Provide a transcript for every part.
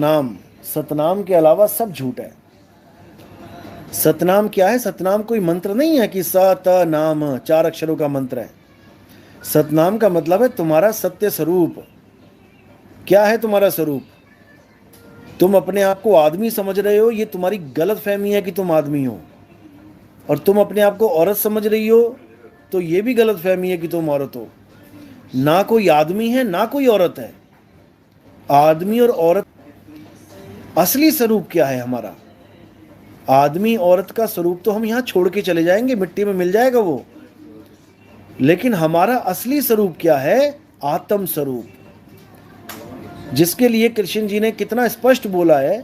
सतनाम, सतनाम के अलावा सब झूठ है। सतनाम क्या है? सतनाम कोई मंत्र नहीं है कि सतनाम 4 अक्षरों का मंत्र है। सतनाम का मतलब है तुम्हारा सत्य स्वरूप। क्या है तुम्हारा स्वरूप? तुम अपने आप को आदमी समझ रहे हो, ये तुम्हारी गलत फहमी है कि तुम आदमी हो। और तुम अपने आप को औरत समझ रही हो, तो ये भी गलत फहमी है कि तुम औरत हो। ना कोई आदमी है ना कोई औरत है। आदमी और औरत, असली स्वरूप क्या है हमारा? आदमी औरत का स्वरूप तो हम यहां छोड़ के चले जाएंगे, मिट्टी में मिल जाएगा वो। लेकिन हमारा असली स्वरूप क्या है? आत्म स्वरूप, जिसके लिए कृष्ण जी ने कितना स्पष्ट बोला है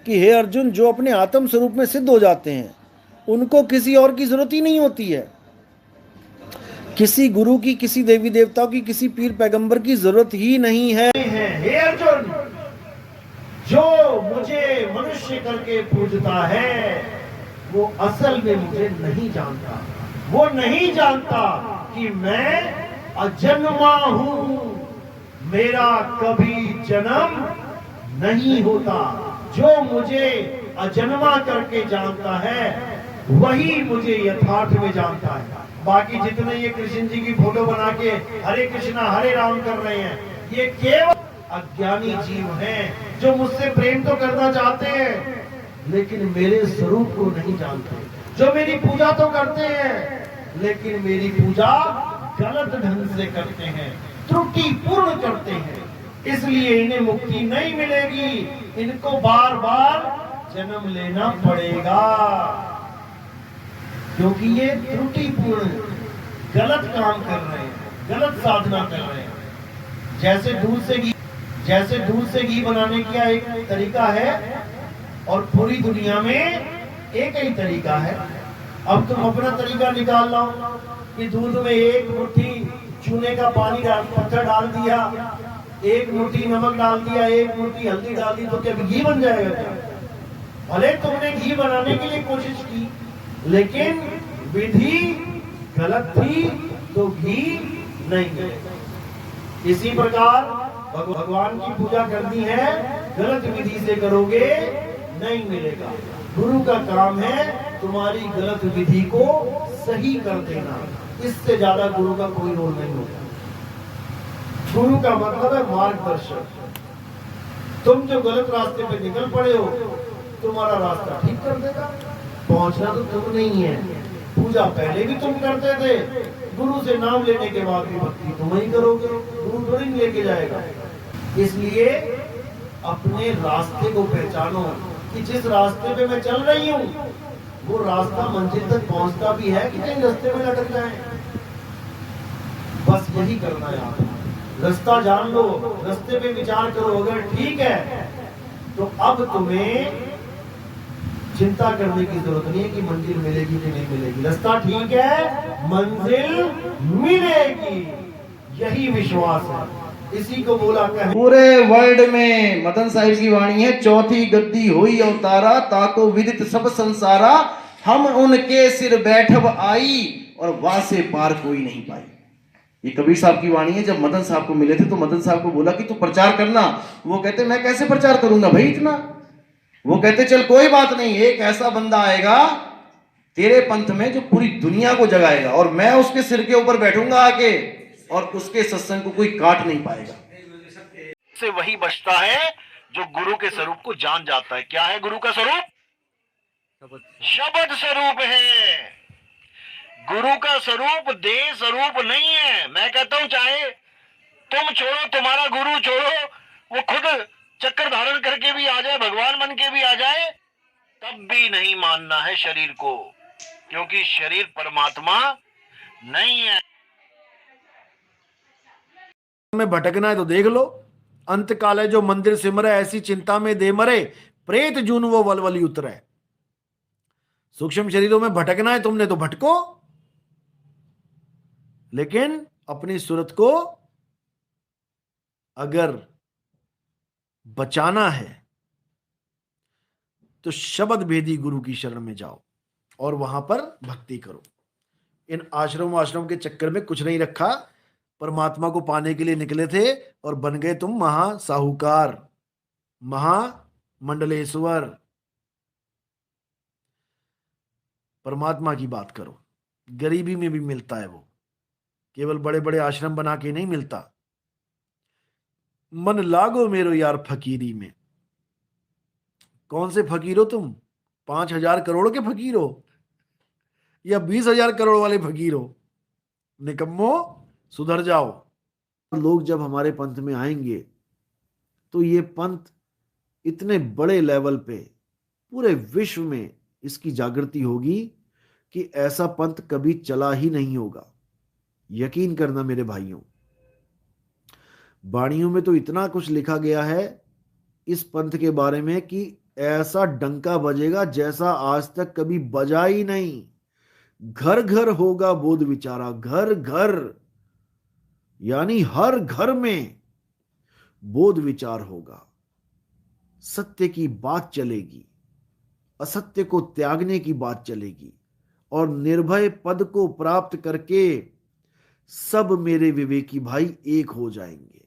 कि हे अर्जुन, जो अपने आत्म स्वरूप में सिद्ध हो जाते हैं उनको किसी और की जरूरत ही नहीं होती है। किसी गुरु की, किसी देवी देवताओं की, किसी पीर पैगंबर की जरूरत ही नहीं है। हे अर्जुन, जो मुझे मनुष्य करके पूजता है वो असल में मुझे नहीं जानता। वो नहीं जानता कि मैं अजन्मा हूं, मेरा कभी जन्म नहीं होता। जो मुझे अजन्मा करके जानता है वही मुझे यथार्थ में जानता है। बाकी जितने ये कृष्ण जी की फोटो बना के हरे कृष्णा हरे राम कर रहे हैं, ये केवल अज्ञानी जीव हैं जो मुझसे प्रेम तो करना चाहते हैं लेकिन मेरे स्वरूप को नहीं जानते। जो मेरी पूजा तो करते हैं लेकिन मेरी पूजा गलत ढंग से करते हैं, त्रुटिपूर्ण करते हैं। इसलिए इन्हें मुक्ति नहीं मिलेगी, इनको बार बार जन्म लेना पड़ेगा, क्योंकि ये त्रुटिपूर्ण गलत काम कर रहे हैं, गलत साधना कर रहे हैं। जैसे दूध से घी बनाने का एक तरीका है और पूरी दुनिया में एक ही तरीका है। अब तुम अपना तरीका निकाल लो कि दूध में एक मुट्ठी चूने का पानी पत्थर डाल दिया, एक मुट्ठी नमक डाल दिया, एक मुट्ठी हल्दी डाल दी, तो क्या घी बन जाएगा क्या? भले तुमने घी बनाने के लिए कोशिश की लेकिन विधि गलत थी तो घी नहीं मिलेगा। इसी प्रकार भगवान की पूजा करनी है, गलत विधि से करोगे नहीं मिलेगा। गुरु का काम है तुम्हारी गलत विधि को सही कर देना, इससे ज्यादा गुरु का कोई रोल नहीं होता। गुरु का मतलब है मार्गदर्शक। तुम जो गलत रास्ते पे निकल पड़े हो, तुम्हारा रास्ता ठीक कर देगा। पहुंचना तो तुम नहीं है, पूजा पहले भी तुम करते थे, गुरु से नाम लेने के बाद भी भक्ति तुम ही करोगे, गुरु थोड़ी लेके जाएगा। इसलिए अपने रास्ते को पहचानो कि जिस रास्ते पे मैं चल रही हूँ वो रास्ता मंजिल तक पहुंचता भी है कि कहीं रास्ते में लटक जाए। बस यही करना है आपको। रास्ता जान लो, रास्ते पे विचार करो, अगर ठीक है तो अब तुम्हें चिंता करने की जरूरत नहीं है कि मंजिल मिलेगी कि नहीं मिलेगी। रास्ता ठीक है, मंजिल मिलेगी, यही विश्वास है। इसी को बोला कहे पूरे वर्ल्ड में मदन साहिब की वाणी है, चौथी गद्दी हुई अवतारा, ताको विदित सब संसारा, हम उनके सिर बैठब आई और वासे पार कोई नहीं पाई। ये कबीर साहब की वाणी है। जब मदन साहब को मिले थे तो मदन साहब को बोला कि तू प्रचार करना। वो कहते मैं कैसे प्रचार करूंगा भाई इतना। वो कहते चल कोई बात नहीं, एक ऐसा बंदा आएगा तेरे पंथ में जो पूरी दुनिया को जगाएगा और मैं उसके सिर के ऊपर बैठूंगा आके और उसके सत्संग को कोई काट नहीं पाएगा। से वही बचता है जो गुरु के स्वरूप को जान जाता है। क्या है गुरु का स्वरूप? शब्द स्वरूप है। गुरु का स्वरूप देह स्वरूप नहीं है। मैं कहता हूं चाहे तुम छोड़ो, तुम्हारा गुरु छोड़ो, वो खुद चक्कर धारण करके भी आ जाए, भगवान बन के भी आ जाए, तब भी नहीं मानना है शरीर को, क्योंकि शरीर परमात्मा नहीं है। में भटकना है तो देख लो, अंत काल है जो मंदिर सिमरे, ऐसी चिंता में दे मरे, प्रेत जून वो वलवली उतरे। सूक्ष्म शरीरों में भटकना है तुमने तो भटको, लेकिन अपनी सूरत को अगर बचाना है तो शब्द भेदी गुरु की शरण में जाओ और वहां पर भक्ति करो। इन आश्रम के चक्कर में कुछ नहीं रखा। परमात्मा को पाने के लिए निकले थे और बन गए तुम महासाहूकार। महामंडलेश्वर। परमात्मा की बात करो, गरीबी में भी मिलता है वो, केवल बड़े बड़े आश्रम बना के नहीं मिलता। मन लागो मेरो यार फकीरी में। कौन से फकीर हो तुम? 5,000 करोड़ के फकीर हो या 20,000 करोड़ वाले फकीर हो? निकम्मो, सुधर जाओ। लोग जब हमारे पंथ में आएंगे तो ये पंथ इतने बड़े लेवल पे पूरे विश्व में इसकी जागृति होगी कि ऐसा पंथ कभी चला ही नहीं होगा। यकीन करना मेरे भाइयों, वाणियों में तो इतना कुछ लिखा गया है इस पंथ के बारे में कि ऐसा डंका बजेगा जैसा आज तक कभी बजा ही नहीं। घर घर होगा बोध विचारा, घर घर, यानी हर घर में बोध विचार होगा। सत्य की बात चलेगी, असत्य को त्यागने की बात चलेगी, और निर्भय पद को प्राप्त करके सब मेरे विवेकी भाई एक हो जाएंगे।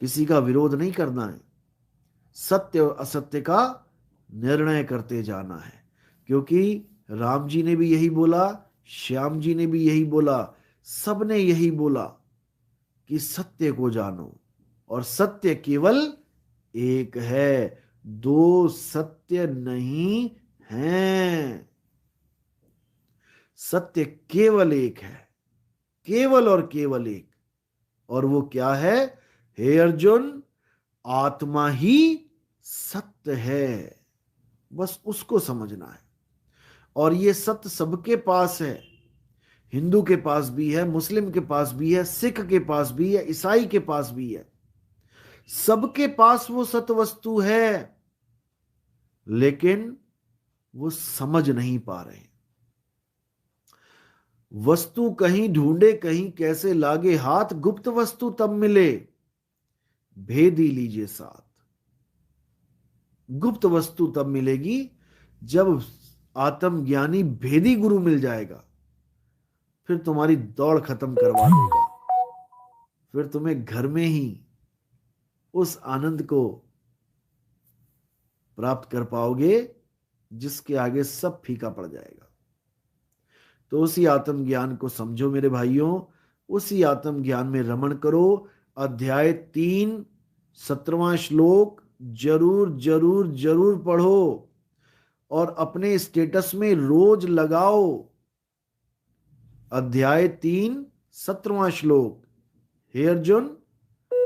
किसी का विरोध नहीं करना है, सत्य और असत्य का निर्णय करते जाना है। क्योंकि राम जी ने भी यही बोला, श्याम जी ने भी यही बोला, सब ने यही बोला कि सत्य को जानो, और सत्य केवल एक है, दो सत्य नहीं हैं। सत्य केवल एक है, केवल और केवल एक, और वो क्या है? हे अर्जुन, आत्मा ही सत्य है। बस उसको समझना है। और ये सत्य सबके पास है, हिंदू के पास भी है, मुस्लिम के पास भी है, सिख के पास भी है, ईसाई के पास भी है। सबके पास वो सत्य वस्तु है, लेकिन वो समझ नहीं पा रहे। वस्तु कहीं ढूंढे कहीं कैसे लागे हाथ, गुप्त वस्तु तब मिले भेदी लीजिए साथ। गुप्त वस्तु तब मिलेगी जब आत्मज्ञानी भेदी गुरु मिल जाएगा, फिर तुम्हारी दौड़ खत्म करवा देगा। फिर तुम्हें घर में ही उस आनंद को प्राप्त कर पाओगे जिसके आगे सब फीका पड़ जाएगा। तो उसी आत्मज्ञान को समझो मेरे भाइयों, उसी आत्मज्ञान में रमण करो। अध्याय 3 17वां श्लोक जरूर जरूर जरूर पढ़ो और अपने स्टेटस में रोज लगाओ। अध्याय 3 17वां श्लोक। हे अर्जुन,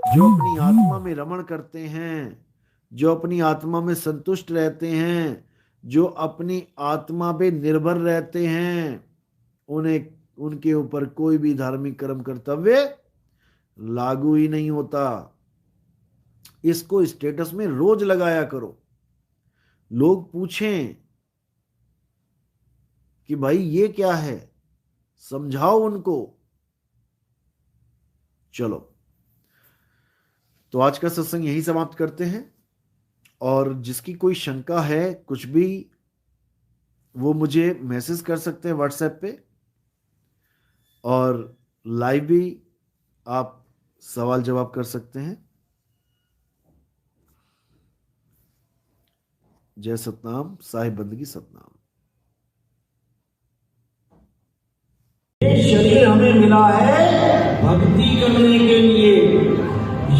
जो अपनी आत्मा में रमण करते हैं, जो अपनी आत्मा में संतुष्ट रहते हैं, जो अपनी आत्मा पे निर्भर रहते हैं, उन्हें उनके ऊपर कोई भी धार्मिक कर्म कर्तव्य लागू ही नहीं होता। इसको स्टेटस में रोज लगाया करो। लोग पूछें कि भाई ये क्या है, समझाओ उनको। चलो, तो आज का सत्संग यही समाप्त करते हैं। और जिसकी कोई शंका है, कुछ भी, वो मुझे मैसेज कर सकते हैं व्हाट्सएप पे, और लाइव भी आप सवाल जवाब कर सकते हैं। जय सतनाम, साहिब बंदगी सतनाम। ये शरीर हमें मिला है भक्ति करने के लिए,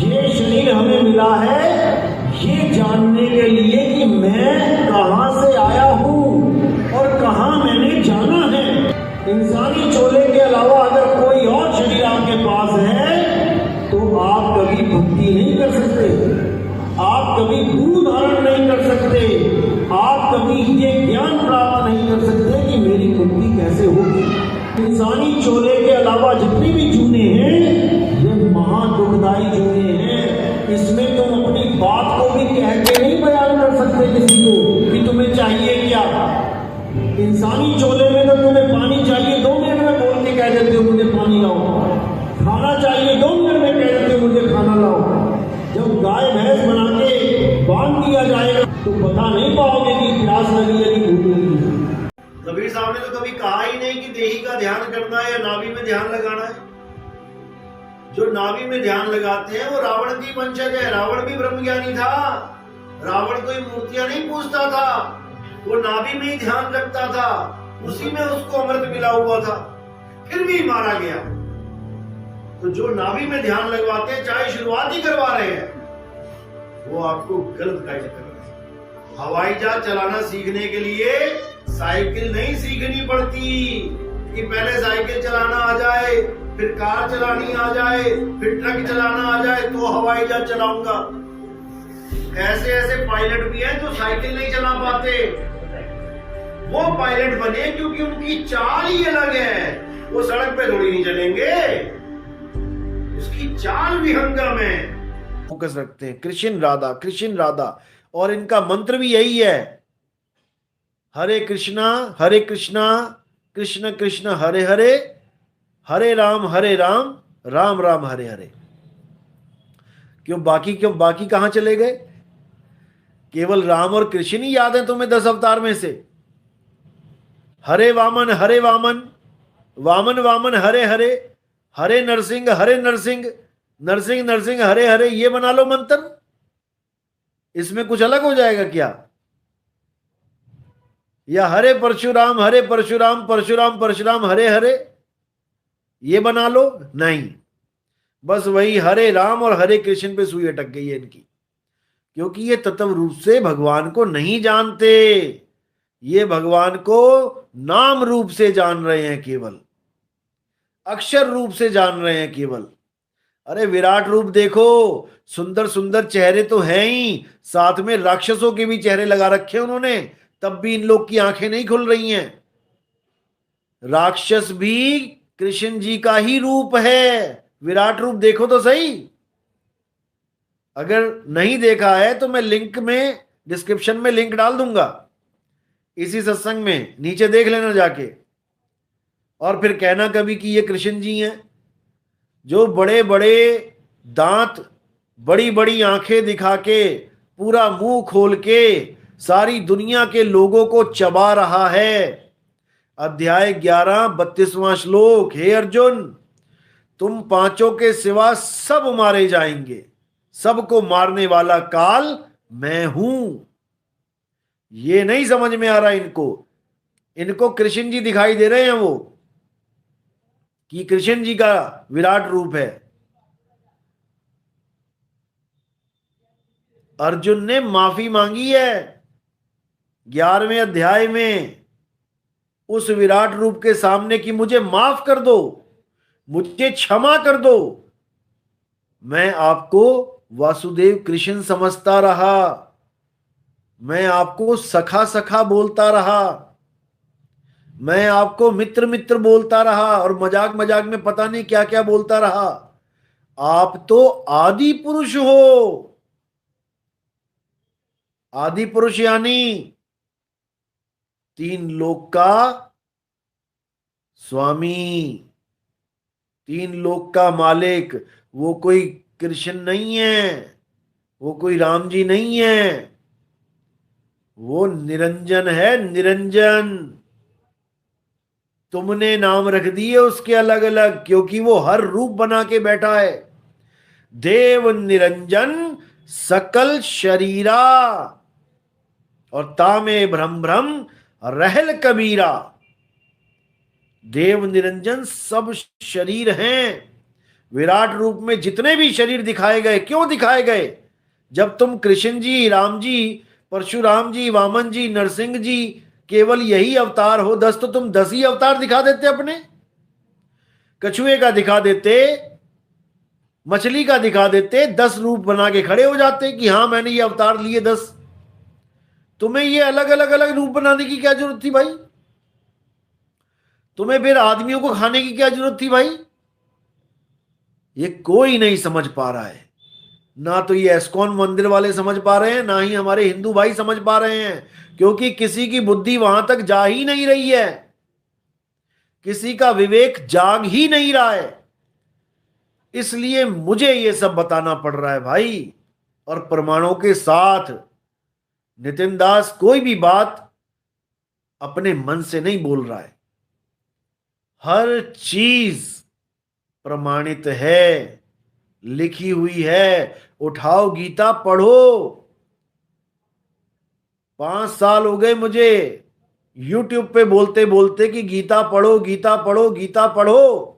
ये शरीर हमें मिला है ये जानने के लिए कि मैं कहां से आया हूं और कहां मैंने जाना है। इंसानी चोले के अलावा अगर कोई और शरीर आपके पास है तो आप कभी भक्ति नहीं कर सकते, आप कभी गुरु धारण नहीं कर सकते, आप कभी ये ज्ञान प्राप्त नहीं कर सकते कि मेरी मुक्ति कैसे होगी। इंसानी चोले के अलावा जितने भी जूने हैं ये महा दुखदाई जूने हैं। इसमें तुम अपनी बात को भी कह के नहीं बयान कर सकते किसी को कि तुम्हें चाहिए क्या। इंसानी चोले में तो तुम्हें पानी चाहिए 2 मिनट में बोल के कह देते हो मुझे पानी लाओ, खाना चाहिए 2 मिनट में कह देते हो मुझे खाना लाओ। जब गाय भैंस बना के बांध दिया जाएगा तो बता नहीं पाओगे कि प्यास लगी है कि भूख लगी है। कबीर साहब ने तो कभी कहा ही नहीं कि देही का ध्यान करना है या नाभि में ध्यान लगाना है। जो नाभि में ध्यान लगाते हैं वो रावण की वंशज है। रावण भी ब्रह्मज्ञानी था। रावण कोई मूर्तियां नहीं पूजता था, वो नाभि में ही ध्यान रखता था, उसी में उसको अमृत मिला हुआ था, फिर भी मारा गया। तो जो नाभि में ध्यान लगवाते हैं, चाहे शुरुआत ही करवा रहे हैं, वो आपको गलत गाइड कर रहे हैं। हवाई जहाज चलाना सीखने के लिए साइकिल नहीं सीखनी पड़ती कि पहले साइकिल चलाना आ जाए, फिर कार चलानी आ जाए, फिर ट्रक चलाना आ जाए तो हवाई जहाज चलाऊंगा। ऐसे ऐसे पायलट भी हैं जो साइकिल नहीं चला पाते। वो पायलट बने क्योंकि उनकी चाल ही अलग है। वो सड़क पे थोड़ी नहीं चलेंगे, उसकी चाल भी हंगम है। फोकस रखते हैं कृष्ण राधा, कृष्ण राधा, और इनका मंत्र भी यही है, हरे कृष्णा कृष्ण कृष्ण हरे हरे, हरे राम राम राम हरे हरे। क्यों बाकी कहां चले गए? केवल राम और कृष्ण ही याद है तुम्हें 10 अवतार में से। हरे वामन वामन वामन हरे हरे, हरे नरसिंह नरसिंह नरसिंह हरे हरे, ये बना लो मंत्र। इसमें कुछ अलग हो जाएगा क्या? या हरे परशुराम परशुराम परशुराम हरे हरे, ये बना लो? नहीं, बस वही हरे राम और हरे कृष्ण पे सुई अटक गई है इनकी, क्योंकि ये तत्व रूप से भगवान को नहीं जानते। ये भगवान को नाम रूप से जान रहे हैं, केवल अक्षर रूप से जान रहे हैं केवल। अरे विराट रूप देखो, सुंदर सुंदर चेहरे तो हैं ही, साथ में राक्षसों के भी चेहरे लगा रखे उन्होंने, तब भी इन लोग की आंखें नहीं खुल रही हैं। राक्षस भी कृष्ण जी का ही रूप है। विराट रूप देखो तो सही। अगर नहीं देखा है तो मैं लिंक में, डिस्क्रिप्शन में लिंक डाल दूंगा इसी सत्संग में, नीचे देख लेना जाके, और फिर कहना कभी कि ये कृष्ण जी हैं, जो बड़े बड़े दांत, बड़ी बड़ी आंखें दिखा के, पूरा मुंह खोल के सारी दुनिया के लोगों को चबा रहा है। अध्याय 11 32वां श्लोक, हे अर्जुन, तुम पांचों के सिवा सब मारे जाएंगे, सबको मारने वाला काल मैं हूं। ये नहीं समझ में आ रहा इनको कृष्ण जी दिखाई दे रहे हैं, वो कि कृष्ण जी का विराट रूप है। अर्जुन ने माफी मांगी है 11वें अध्याय में उस विराट रूप के सामने कि मुझे माफ कर दो, मुझे क्षमा कर दो, मैं आपको वासुदेव कृष्ण समझता रहा, मैं आपको सखा सखा बोलता रहा, मैं आपको मित्र मित्र बोलता रहा, और मजाक मजाक में पता नहीं क्या क्या बोलता रहा। आप तो आदि पुरुष हो। आदि पुरुष यानी 3 लोक का स्वामी, 3 लोक का मालिक। वो कोई कृष्ण नहीं है, वो कोई राम जी नहीं है, वो निरंजन है, निरंजन। तुमने नाम रख दिए उसके अलग अलग, क्योंकि वो हर रूप बना के बैठा है। देव निरंजन सकल शरीरा, और तामे भ्रम भ्रम रहल कबीरा। देव निरंजन सब शरीर हैं। विराट रूप में जितने भी शरीर दिखाए गए, क्यों दिखाए गए? जब तुम कृष्ण जी, राम जी, परशुराम जी, वामन जी, नरसिंह जी केवल यही अवतार हो 10, तो तुम 10 ही अवतार दिखा देते अपने। कछुए का दिखा देते, मछली का दिखा देते, 10 रूप बना के खड़े हो जाते कि हाँ मैंने ये अवतार लिए 10। तुम्हें ये अलग अलग रूप बनाने की क्या जरूरत थी भाई? तुम्हें फिर आदमियों को खाने की क्या जरूरत थी भाई? ये कोई नहीं समझ पा रहा है। ना तो ये एस्कॉन मंदिर वाले समझ पा रहे हैं, ना ही हमारे हिंदू भाई समझ पा रहे हैं, क्योंकि किसी की बुद्धि वहां तक जा ही नहीं रही है, किसी का विवेक जाग ही नहीं रहा है। इसलिए मुझे ये सब बताना पड़ रहा है भाई, और प्रमाणों के साथ। नितिन दास कोई भी बात अपने मन से नहीं बोल रहा है, हर चीज प्रमाणित है। लिखी हुई है। उठाओ गीता पढ़ो। 5 साल हो गए मुझे YouTube पे बोलते बोलते कि गीता पढ़ो, गीता पढ़ो, गीता पढ़ो,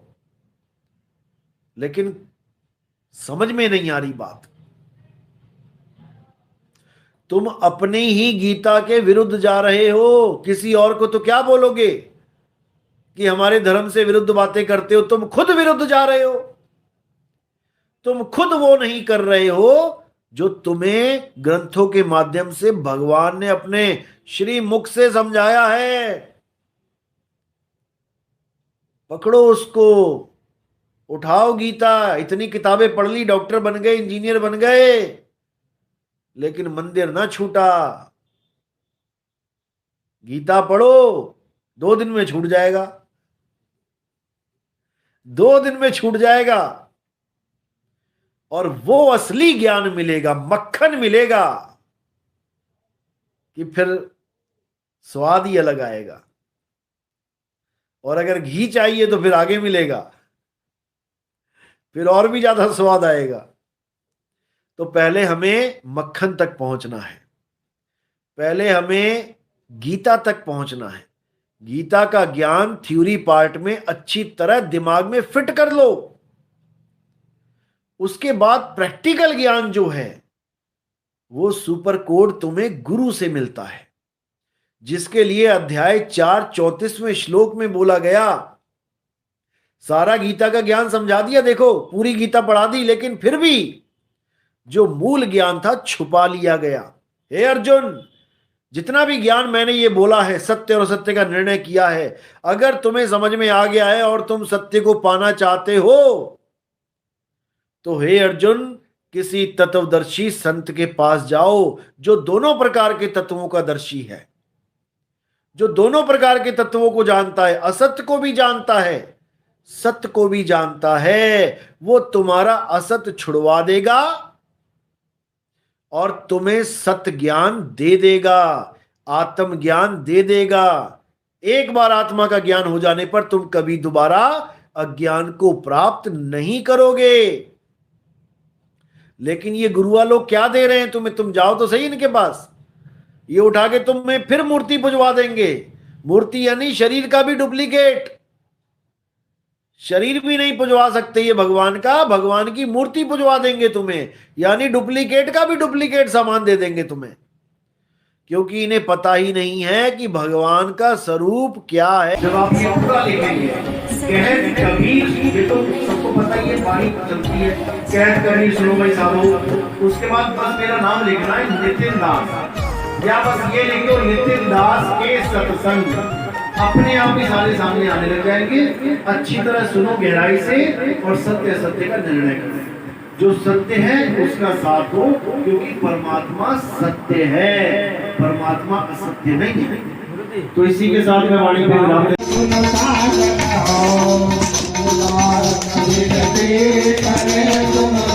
लेकिन समझ में नहीं आ रही बात। तुम अपनी ही गीता के विरुद्ध जा रहे हो। किसी और को तो क्या बोलोगे कि हमारे धर्म से विरुद्ध बातें करते हो। तुम खुद विरुद्ध जा रहे हो। तुम खुद वो नहीं कर रहे हो जो तुम्हें ग्रंथों के माध्यम से भगवान ने अपने श्री मुख से समझाया है। पकड़ो उसको, उठाओ गीता। इतनी किताबें पढ़ ली, डॉक्टर बन गए, इंजीनियर बन गए, लेकिन मंदिर ना छूटा। गीता पढ़ो, 2 दिन में छूट जाएगा। 2 दिन में छूट जाएगा और वो असली ज्ञान मिलेगा, मक्खन मिलेगा कि फिर स्वाद ही अलग आएगा। और अगर घी चाहिए तो फिर आगे मिलेगा, फिर और भी ज्यादा स्वाद आएगा। तो पहले हमें मक्खन तक पहुंचना है, पहले हमें गीता तक पहुंचना है। गीता का ज्ञान थ्योरी पार्ट में अच्छी तरह दिमाग में फिट कर लो। उसके बाद प्रैक्टिकल ज्ञान जो है वो सुपर कोड तुम्हें गुरु से मिलता है, जिसके लिए अध्याय 4 34वें श्लोक में बोला गया। सारा गीता का ज्ञान समझा दिया, देखो पूरी गीता पढ़ा दी, लेकिन फिर भी जो मूल ज्ञान था छुपा लिया गया। हे अर्जुन, जितना भी ज्ञान मैंने ये बोला है, सत्य और असत्य का निर्णय किया है, अगर तुम्हें समझ में आ गया है और तुम सत्य को पाना चाहते हो तो हे अर्जुन, किसी तत्वदर्शी संत के पास जाओ जो दोनों प्रकार के तत्वों का दर्शी है, जो दोनों प्रकार के तत्वों को जानता है, असत्य को भी जानता है, सत्य को भी जानता है। वो तुम्हारा असत छुड़वा देगा और तुम्हें सत्य ज्ञान दे देगा, आत्म ज्ञान दे देगा। एक बार आत्मा का ज्ञान हो जाने पर तुम कभी दोबारा अज्ञान को प्राप्त नहीं करोगे। लेकिन ये गुरुआ लोग क्या दे रहे हैं तुम्हें? तुम जाओ तो सही इनके पास, ये उठा के तुम्हें फिर मूर्ति पुजवा देंगे। मूर्ति यानी शरीर का भी डुप्लीकेट। शरीर भी नहीं पुजवा सकते ये भगवान का, भगवान की मूर्ति पुजवा देंगे तुम्हें, यानी डुप्लीकेट का भी डुप्लीकेट सामान दे देंगे तुम्हें, क्योंकि इन्हें पता ही नहीं है कि भगवान का स्वरूप क्या है। जब आप ये पूरा लिखेंगे, कहत कबीर, ये तो सबको पता ही है, वाणी चलती है, कहत कबीर सुनो भाई साधो। उसके बाद बस मेरा नाम लिखना है, नितिन दास, या बस ये लिखो नितिन दास के सत्संग। अपने आप ही सारे सामने आने लग जाएंगे। अच्छी तरह सुनो गहराई से और सत्य असत्य का निर्णय करो। जो सत्य है उसका साथ हो, क्योंकि परमात्मा सत्य है, परमात्मा असत्य नहीं है। तो इसी के साथ मैं वाणी पे विराम देता हूं।